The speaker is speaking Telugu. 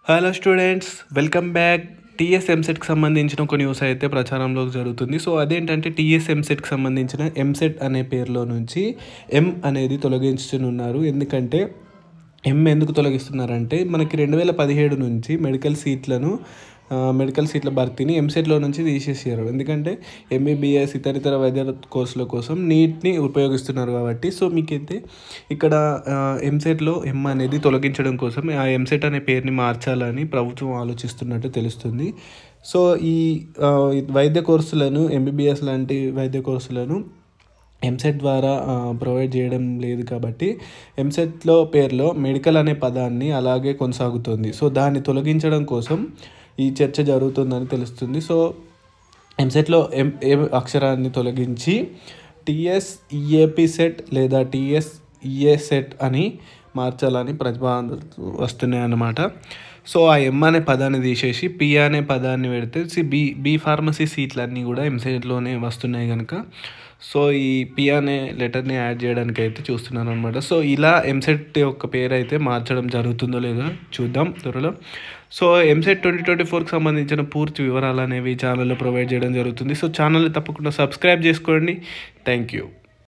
Hello students, welcome back. టీఎస్ ఎంసెట్కి సంబంధించిన ఒక న్యూస్ అయితే ప్రచారంలో జరుగుతుంది. సో అదేంటంటే టీఎస్ ఎంసెట్కి సంబంధించిన ఎంసెట్ అనే పేరులో నుంచి ఎం అనేది తొలగించనున్నారు. ఎందుకంటే ఎందుకు తొలగిస్తున్నారంటే మనకి 2017 నుంచి మెడికల్ సీట్ల భర్తీని ఎంసెట్లో నుంచి తీసేసారు. ఎందుకంటే ఎంబీబీఎస్ ఇతర వైద్య కోర్సుల కోసం నీట్ని ఉపయోగిస్తున్నారు కాబట్టి. సో మీకైతే ఇక్కడ ఎంసెట్లో ఎం అనేది తొలగించడం కోసం ఆ ఎంసెట్ అనే పేరుని మార్చాలని ప్రభుత్వం ఆలోచిస్తున్నట్టు తెలుస్తుంది. సో ఈ వైద్య కోర్సులను ఎంబీబీఎస్ లాంటి వైద్య కోర్సులను ఎంసెట్ ద్వారా ప్రొవైడ్ చేయడం లేదు కాబట్టి ఎంసెట్లో పేరులో మెడికల్ అనే పదాన్ని అలాగే కొనసాగుతుంది. సో దాన్ని తొలగించడం కోసం ఈ చర్చ జరుగుతుందని తెలుస్తుంది. సో ఎంసెట్లో ఏ అక్షరాన్ని తొలగించి టీఎస్ఈఏపీ సెట్ లేదా టీఎస్ఈఏ సెట్ అని మార్చాలని ప్రతిపాదనలు వస్తున్నాయి అన్నమాట. సో ఆ ఎం అనే పదాన్ని తీసేసి పి అనే పదాన్ని పెడితే బి ఫార్మసీ సీట్లన్నీ కూడా ఎంసెట్లోనే వస్తున్నాయి కనుక సో ఈ పి అనే లెటర్ని యాడ్ చేయడానికి అయితే చూస్తున్నాను అనమాట. సో ఇలా ఎంసెట్ యొక్క పేరు అయితే మార్చడం జరుగుతుందో లేదో చూద్దాం త్వరలో. సో ఎంసెట్ 2024కి సంబంధించిన పూర్తి వివరాలు అనేవి ఛానల్లో ప్రొవైడ్ చేయడం జరుగుతుంది. సో ఛానల్ని తప్పకుండా సబ్స్క్రైబ్ చేసుకోండి. Thank you.